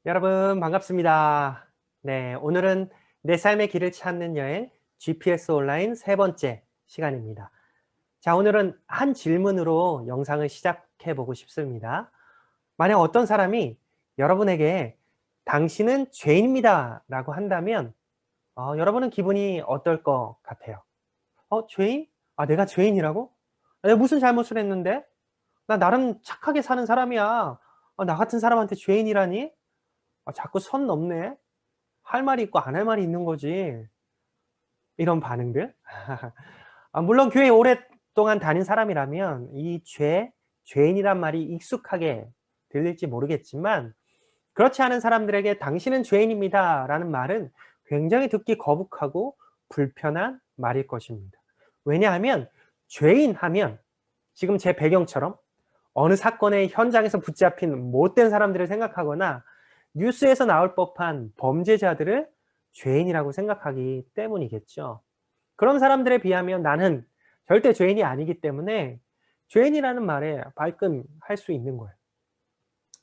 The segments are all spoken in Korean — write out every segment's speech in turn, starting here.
여러분 반갑습니다. 네, 오늘은 내 삶의 길을 찾는 여행 GPS 온라인 세 번째 시간입니다. 자, 오늘은 한 질문으로 영상을 시작해 보고 싶습니다. 만약 어떤 사람이 여러분에게 당신은 죄인입니다 라고 한다면 여러분은 기분이 어떨 것 같아요? 죄인? 내가 죄인이라고? 내가 무슨 잘못을 했는데? 나 나름 착하게 사는 사람이야. 나 같은 사람한테 죄인이라니? 자꾸 선 넘네. 할 말이 있고 안 할 말이 있는 거지. 이런 반응들. 물론 교회에 오랫동안 다닌 사람이라면 이 죄인이란 말이 익숙하게 들릴지 모르겠지만, 그렇지 않은 사람들에게 당신은 죄인입니다 라는 말은 굉장히 듣기 거북하고 불편한 말일 것입니다. 왜냐하면 죄인 하면 지금 제 배경처럼 어느 사건의 현장에서 붙잡힌 못된 사람들을 생각하거나 뉴스에서 나올 법한 범죄자들을 죄인이라고 생각하기 때문이겠죠. 그런 사람들에 비하면 나는 절대 죄인이 아니기 때문에 죄인이라는 말에 발끈할 수 있는 거예요.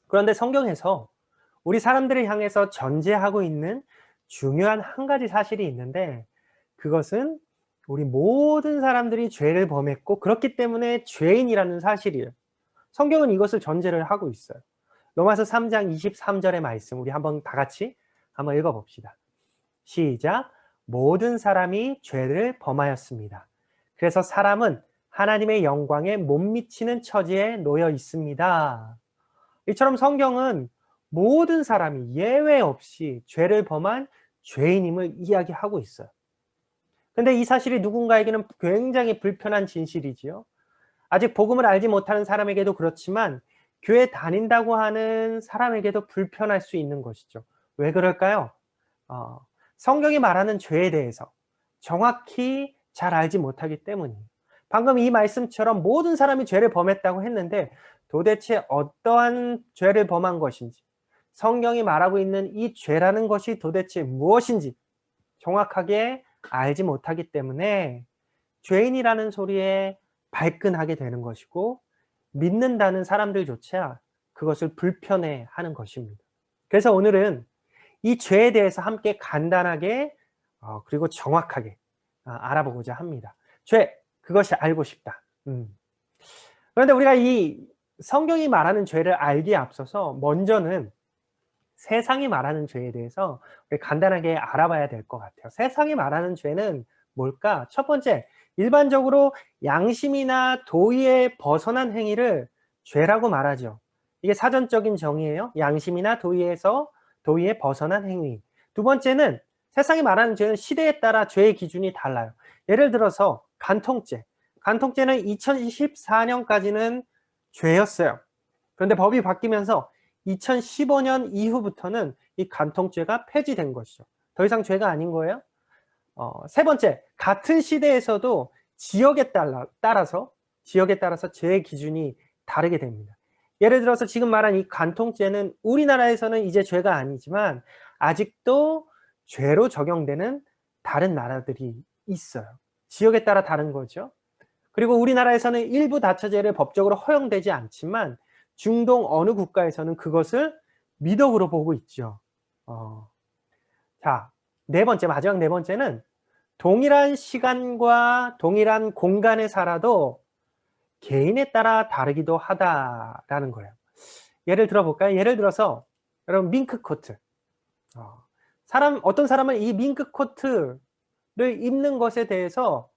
그런데 성경에서 우리 사람들을 향해서 전제하고 있는 중요한 한 가지 사실이 있는데, 그것은 우리 모든 사람들이 죄를 범했고 그렇기 때문에 죄인이라는 사실이에요. 성경은 이것을 전제를 하고 있어요. 로마서 3장 23절의 말씀 우리 한번 다 같이 한번 읽어 봅시다. 시작. 모든 사람이 죄를 범하였습니다. 그래서 사람은 하나님의 영광에 못 미치는 처지에 놓여 있습니다. 이처럼 성경은 모든 사람이 예외 없이 죄를 범한 죄인임을 이야기하고 있어요. 근데 이 사실이 누군가에게는 굉장히 불편한 진실이지요. 아직 복음을 알지 못하는 사람에게도 그렇지만 교회 다닌다고 하는 사람에게도 불편할 수 있는 것이죠. 왜 그럴까요? 성경이 말하는 죄에 대해서 정확히 잘 알지 못하기 때문이에요. 방금 이 말씀처럼 모든 사람이 죄를 범했다고 했는데 도대체 어떠한 죄를 범한 것인지, 성경이 말하고 있는 이 죄라는 것이 도대체 무엇인지 정확하게 알지 못하기 때문에 죄인이라는 소리에 발끈하게 되는 것이고, 믿는다는 사람들조차 그것을 불편해하는 것입니다. 그래서 오늘은 이 죄에 대해서 함께 간단하게 그리고 정확하게 알아보고자 합니다. 죄, 그것이 알고 싶다. 그런데 우리가 이 성경이 말하는 죄를 알기에 앞서서 먼저는 세상이 말하는 죄에 대해서 간단하게 알아봐야 될 것 같아요. 세상이 말하는 죄는 뭘까? 첫 번째, 일반적으로 양심이나 도의에 벗어난 행위를 죄라고 말하죠. 이게 사전적인 정의예요. 양심이나 도의에 벗어난 행위. 두 번째는 세상이 말하는 죄는 시대에 따라 죄의 기준이 달라요. 예를 들어서 간통죄. 간통죄는 2014년까지는 죄였어요. 그런데 법이 바뀌면서 2015년 이후부터는 이 간통죄가 폐지된 것이죠. 더 이상 죄가 아닌 거예요. 세 번째, 같은 시대에서도 따라서 죄의 기준이 다르게 됩니다. 예를 들어서 지금 말한 이 간통죄는 우리나라에서는 이제 죄가 아니지만 아직도 죄로 적용되는 다른 나라들이 있어요. 지역에 따라 다른 거죠. 그리고 우리나라에서는 일부 다처제를 법적으로 허용되지 않지만 중동 어느 국가에서는 그것을 미덕으로 보고 있죠. 자, 마지막 네 번째는 동일한 시간과 동일한 공간에 살아도 개인에 따라 다르기도 하다라는 거예요. 예를 들어볼까요? 예를 들어서 여러분 밍크 코트. 어떤 사람은 이 밍크 코트를 입는 것에 대해서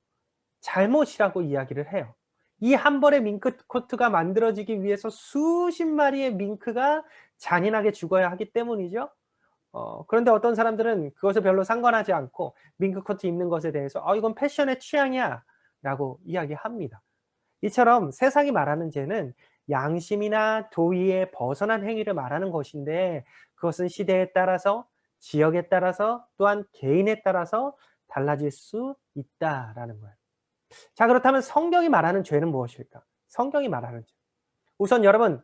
잘못이라고 이야기를 해요. 이 한 벌의 밍크 코트가 만들어지기 위해서 수십 마리의 밍크가 잔인하게 죽어야 하기 때문이죠. 그런데 어떤 사람들은 그것을 별로 상관하지 않고 밍크 코트 입는 것에 대해서 이건 패션의 취향이야 라고 이야기합니다. 이처럼 세상이 말하는 죄는 양심이나 도의에 벗어난 행위를 말하는 것인데, 그것은 시대에 따라서, 지역에 따라서, 또한 개인에 따라서 달라질 수 있다라는 거예요. 자, 그렇다면 성경이 말하는 죄는 무엇일까? 성경이 말하는 죄. 우선 여러분,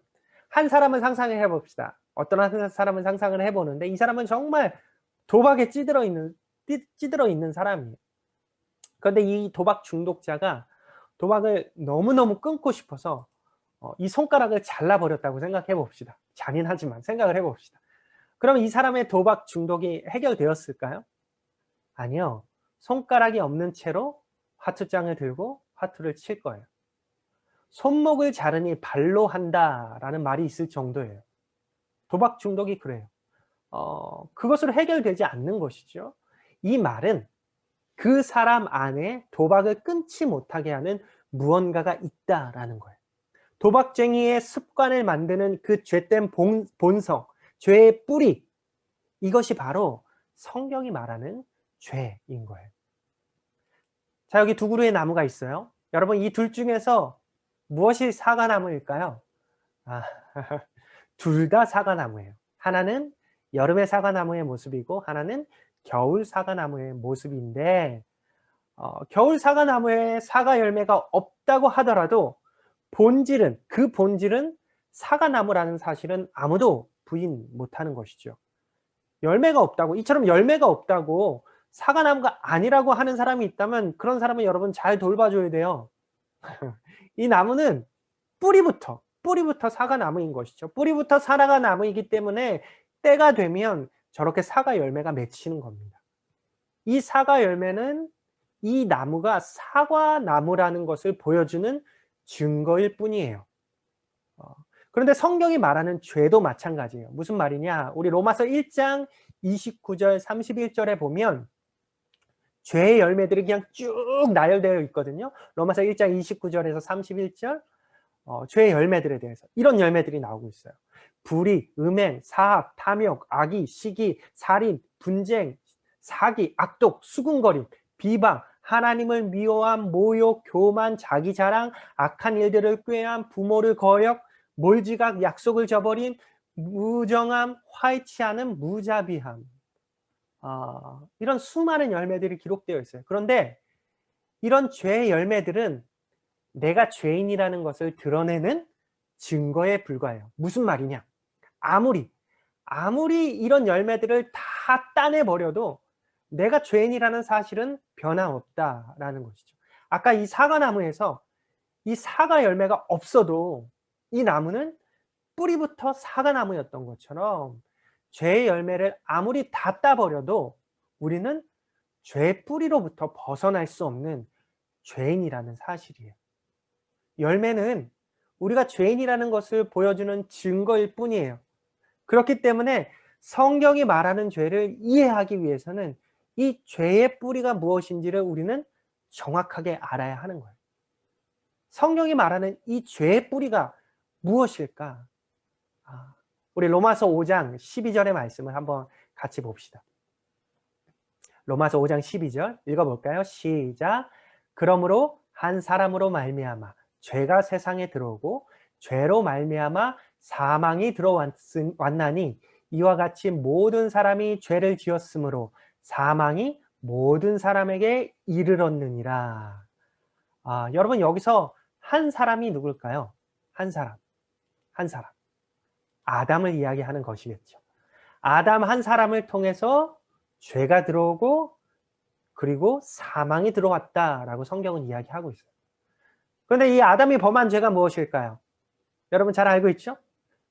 한 사람을 상상을 해봅시다. 어떤 한 사람을 상상을 해보는데 이 사람은 정말 도박에 찌들어 있는 사람이에요. 그런데 이 도박 중독자가 도박을 너무너무 끊고 싶어서 이 손가락을 잘라버렸다고 생각해 봅시다. 잔인하지만 생각을 해봅시다. 그럼 이 사람의 도박 중독이 해결되었을까요? 아니요. 손가락이 없는 채로 화투장을 들고 화투를 칠 거예요. 손목을 자르니 발로 한다라는 말이 있을 정도예요. 도박 중독이 그래요. 그것으로 해결되지 않는 것이죠. 이 말은 그 사람 안에 도박을 끊지 못하게 하는 무언가가 있다라는 거예요. 도박쟁이의 습관을 만드는 그 죄된 본성, 죄의 뿌리, 이것이 바로 성경이 말하는 죄인 거예요. 자, 여기 두 그루의 나무가 있어요. 여러분, 이 둘 중에서 무엇이 사과나무일까요? 아, 둘 다 사과나무예요. 하나는 여름의 사과나무의 모습이고 하나는 겨울 사과나무의 모습인데, 겨울 사과나무에 사과 열매가 없다고 하더라도 그 본질은 사과나무라는 사실은 아무도 부인 못하는 것이죠. 열매가 없다고, 이처럼 열매가 없다고 사과나무가 아니라고 하는 사람이 있다면 그런 사람은 여러분 잘 돌봐줘야 돼요. 이 나무는 뿌리부터 사과나무인 것이죠. 뿌리부터 사과나무이기 때문에 때가 되면 저렇게 사과 열매가 맺히는 겁니다. 이 사과 열매는 이 나무가 사과나무라는 것을 보여주는 증거일 뿐이에요. 그런데 성경이 말하는 죄도 마찬가지예요. 무슨 말이냐? 우리 로마서 1장 29절 31절에 보면 죄의 열매들이 그냥 쭉 나열되어 있거든요. 로마서 1장 29절에서 31절 죄의 열매들에 대해서 이런 열매들이 나오고 있어요. 불의, 음행, 사악, 탐욕, 악의, 시기, 살인, 분쟁, 사기, 악독, 수군거림, 비방, 하나님을 미워함, 모욕, 교만, 자기 자랑, 악한 일들을 꾀함, 부모를 거역, 몰지각, 약속을 저버림, 무정함, 화이치 않음, 무자비함. 이런 수많은 열매들이 기록되어 있어요. 그런데 이런 죄의 열매들은 내가 죄인이라는 것을 드러내는 증거에 불과해요. 무슨 말이냐? 아무리 이런 열매들을 다 따내버려도 내가 죄인이라는 사실은 변함없다라는 것이죠. 아까 이 사과나무에서 이 사과 열매가 없어도 이 나무는 뿌리부터 사과나무였던 것처럼 죄의 열매를 아무리 다 따버려도 우리는 죄의 뿌리로부터 벗어날 수 없는 죄인이라는 사실이에요. 열매는 우리가 죄인이라는 것을 보여주는 증거일 뿐이에요. 그렇기 때문에 성경이 말하는 죄를 이해하기 위해서는 이 죄의 뿌리가 무엇인지를 우리는 정확하게 알아야 하는 거예요. 성경이 말하는 이 죄의 뿌리가 무엇일까? 우리 로마서 5장 12절의 말씀을 한번 같이 봅시다. 로마서 5장 12절 읽어볼까요? 시작. 그러므로 한 사람으로 말미암아 죄가 세상에 들어오고 죄로 말미암아 사망이 들어왔나니 이와 같이 모든 사람이 죄를 지었으므로 사망이 모든 사람에게 이르렀느니라. 여러분 여기서 한 사람이 누굴까요? 한 사람. 아담을 이야기하는 것이겠죠. 아담 한 사람을 통해서 죄가 들어오고 그리고 사망이 들어왔다라고 성경은 이야기하고 있어요. 그런데 이 아담이 범한 죄가 무엇일까요? 여러분 잘 알고 있죠?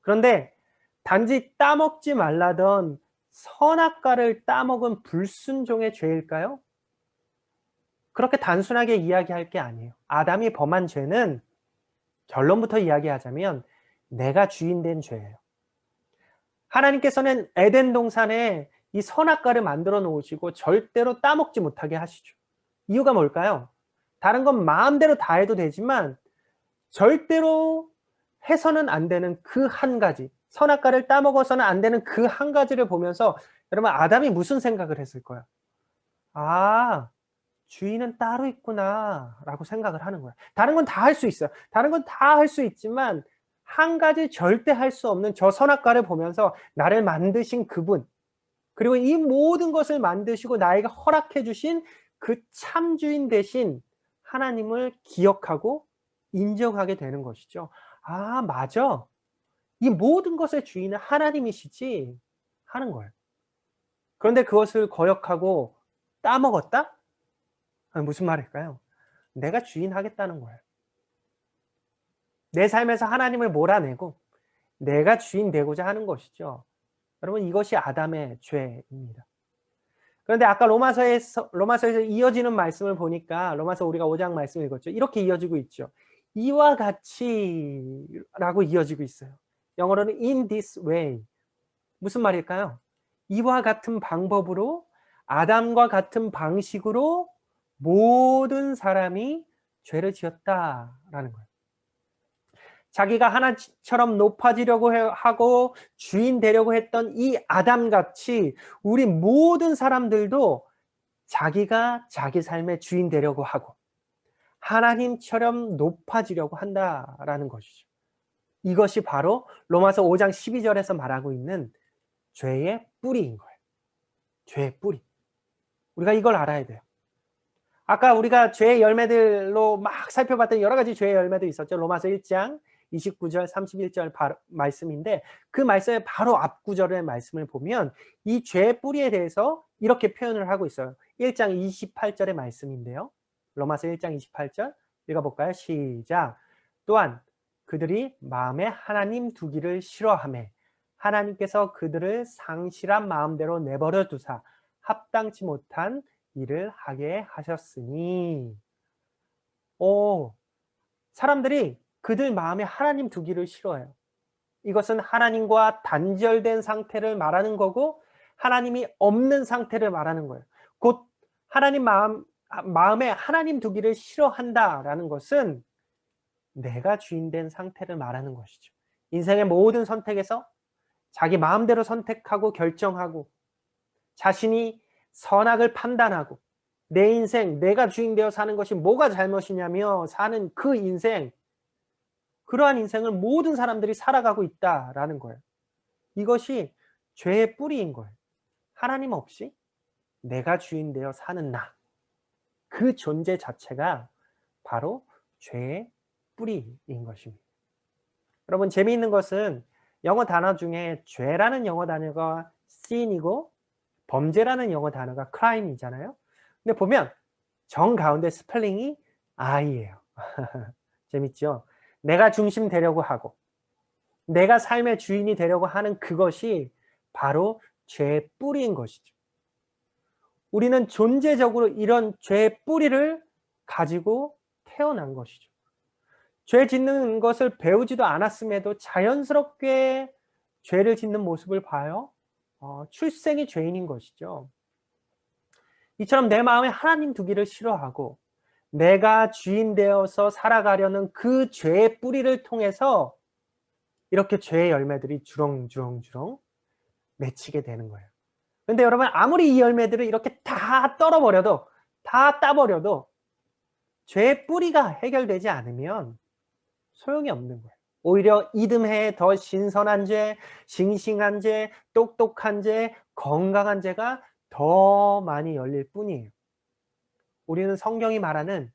그런데 단지 따먹지 말라던 선악과를 따먹은 불순종의 죄일까요? 그렇게 단순하게 이야기할 게 아니에요. 아담이 범한 죄는 결론부터 이야기하자면 내가 주인된 죄예요. 하나님께서는 에덴 동산에 이 선악과를 만들어 놓으시고 절대로 따먹지 못하게 하시죠. 이유가 뭘까요? 다른 건 마음대로 다 해도 되지만 절대로 해서는 안 되는 그 한 가지, 선악과를 따먹어서는 안 되는 그 한 가지를 보면서 여러분 아담이 무슨 생각을 했을 거예요? 주인은 따로 있구나 라고 생각을 하는 거예요. 다른 건 다 할 수 있어요. 다른 건 다 할 수 있지만 한 가지 절대 할 수 없는 저 선악과를 보면서 나를 만드신 그분, 그리고 이 모든 것을 만드시고 나에게 허락해 주신 그 참주인 대신 하나님을 기억하고 인정하게 되는 것이죠. 맞아. 이 모든 것의 주인은 하나님이시지 하는 거예요. 그런데 그것을 거역하고 따먹었다? 무슨 말일까요? 내가 주인 하겠다는 거예요. 내 삶에서 하나님을 몰아내고 내가 주인 되고자 하는 것이죠. 여러분 이것이 아담의 죄입니다. 그런데 아까 로마서에서 이어지는 말씀을 보니까 로마서 우리가 5장 말씀을 읽었죠. 이렇게 이어지고 있죠. 이와 같이라고 이어지고 있어요. 영어로는 in this way. 무슨 말일까요? 이와 같은 방법으로 아담과 같은 방식으로 모든 사람이 죄를 지었다라는 거예요. 자기가 하나처럼 높아지려고 하고 주인 되려고 했던 이 아담같이 우리 모든 사람들도 자기가 자기 삶의 주인 되려고 하고 하나님처럼 높아지려고 한다라는 것이죠. 이것이 바로 로마서 5장 12절에서 말하고 있는 죄의 뿌리인 거예요. 죄의 뿌리. 우리가 이걸 알아야 돼요. 아까 우리가 죄의 열매들로 막 살펴봤던 여러 가지 죄의 열매도 있었죠. 로마서 1장 29절, 31절 말씀인데 그 말씀의 바로 앞 구절의 말씀을 보면 이 죄의 뿌리에 대해서 이렇게 표현을 하고 있어요. 1장 28절의 말씀인데요. 로마서 1장 28절 읽어볼까요? 시작. 또한 그들이 마음에 하나님 두기를 싫어하며 하나님께서 그들을 상실한 마음대로 내버려 두사 합당치 못한 일을 하게 하셨으니. 사람들이 그들 마음에 하나님 두기를 싫어해요. 이것은 하나님과 단절된 상태를 말하는 거고 하나님이 없는 상태를 말하는 거예요. 곧 하나님 마음에 하나님 두기를 싫어한다라는 것은 내가 주인된 상태를 말하는 것이죠. 인생의 모든 선택에서 자기 마음대로 선택하고 결정하고 자신이 선악을 판단하고 내 인생 내가 주인 되어 사는 것이 뭐가 잘못이냐며 사는 그 인생, 그러한 인생을 모든 사람들이 살아가고 있다라는 거예요. 이것이 죄의 뿌리인 거예요. 하나님 없이 내가 주인 되어 사는 나, 그 존재 자체가 바로 죄의 뿌리인 것입니다. 여러분 재미있는 것은 영어 단어 중에 죄라는 영어 단어가 sin이고 범죄라는 영어 단어가 crime이잖아요. 근데 보면 정 가운데 스펠링이 I예요. 재밌죠? 내가 중심 되려고 하고 내가 삶의 주인이 되려고 하는 그것이 바로 죄의 뿌리인 것이죠. 우리는 존재적으로 이런 죄의 뿌리를 가지고 태어난 것이죠. 죄 짓는 것을 배우지도 않았음에도 자연스럽게 죄를 짓는 모습을 봐요. 출생이 죄인인 것이죠. 이처럼 내 마음에 하나님 두기를 싫어하고 내가 주인 되어서 살아가려는 그 죄의 뿌리를 통해서 이렇게 죄의 열매들이 주렁주렁 맺히게 되는 거예요. 그런데 여러분 아무리 이 열매들을 이렇게 다 떨어버려도 다 따버려도 죄의 뿌리가 해결되지 않으면 소용이 없는 거예요. 오히려 이듬해 더 신선한 죄, 싱싱한 죄, 똑똑한 죄, 건강한 죄가 더 많이 열릴 뿐이에요. 우리는 성경이 말하는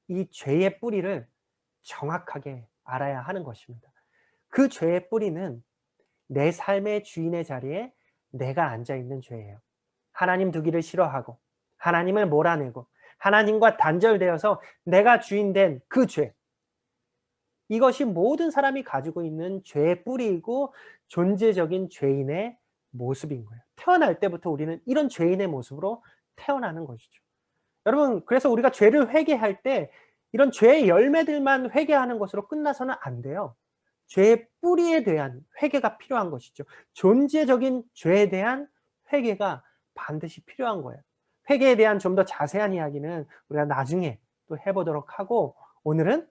이 죄의 뿌리를 정확하게 알아야 하는 것입니다. 그 죄의 뿌리는 내 삶의 주인의 자리에 내가 앉아있는 죄예요. 하나님 두기를 싫어하고 하나님을 몰아내고 하나님과 단절되어서 내가 주인된 그 죄, 이것이 모든 사람이 가지고 있는 죄의 뿌리이고 존재적인 죄인의 모습인 거예요. 태어날 때부터 우리는 이런 죄인의 모습으로 태어나는 것이죠. 여러분 그래서 우리가 죄를 회개할 때 이런 죄의 열매들만 회개하는 것으로 끝나서는 안 돼요. 죄의 뿌리에 대한 회개가 필요한 것이죠. 존재적인 죄에 대한 회개가 반드시 필요한 거예요. 회개에 대한 좀 더 자세한 이야기는 우리가 나중에 또 해보도록 하고 오늘은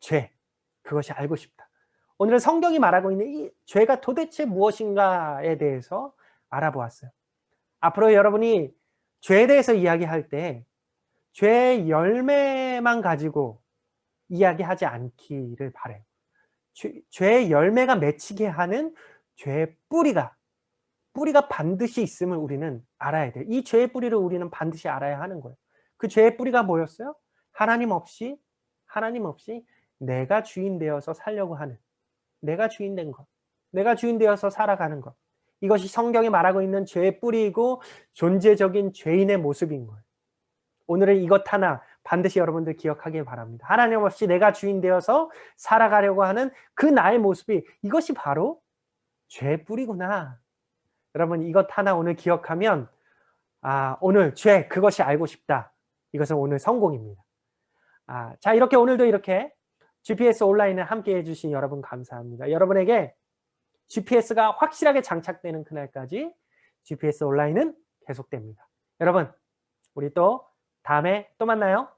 죄, 그것이 알고 싶다. 오늘은 성경이 말하고 있는 이 죄가 도대체 무엇인가에 대해서 알아보았어요. 앞으로 여러분이 죄에 대해서 이야기할 때 죄의 열매만 가지고 이야기하지 않기를 바라요. 죄의 열매가 맺히게 하는 죄의 뿌리가 반드시 있음을 우리는 알아야 돼요. 이 죄의 뿌리를 우리는 반드시 알아야 하는 거예요. 그 죄의 뿌리가 뭐였어요? 하나님 없이 내가 주인 되어서 살려고 하는, 내가 주인 된 것, 내가 주인 되어서 살아가는 것, 이것이 성경이 말하고 있는 죄의 뿌리이고 존재적인 죄인의 모습인 거예요. 오늘은 이것 하나 반드시 여러분들 기억하길 바랍니다. 하나님 없이 내가 주인 되어서 살아가려고 하는 그 나의 모습이, 이것이 바로 죄의 뿌리구나. 여러분 이것 하나 오늘 기억하면 오늘 죄 그것이 알고 싶다. 이것은 오늘 성공입니다. 자 이렇게 오늘도 이렇게 GPS 온라인을 함께 해주신 여러분 감사합니다. 여러분에게 GPS가 확실하게 장착되는 그날까지 GPS 온라인은 계속됩니다. 여러분 우리 또 다음에 또 만나요.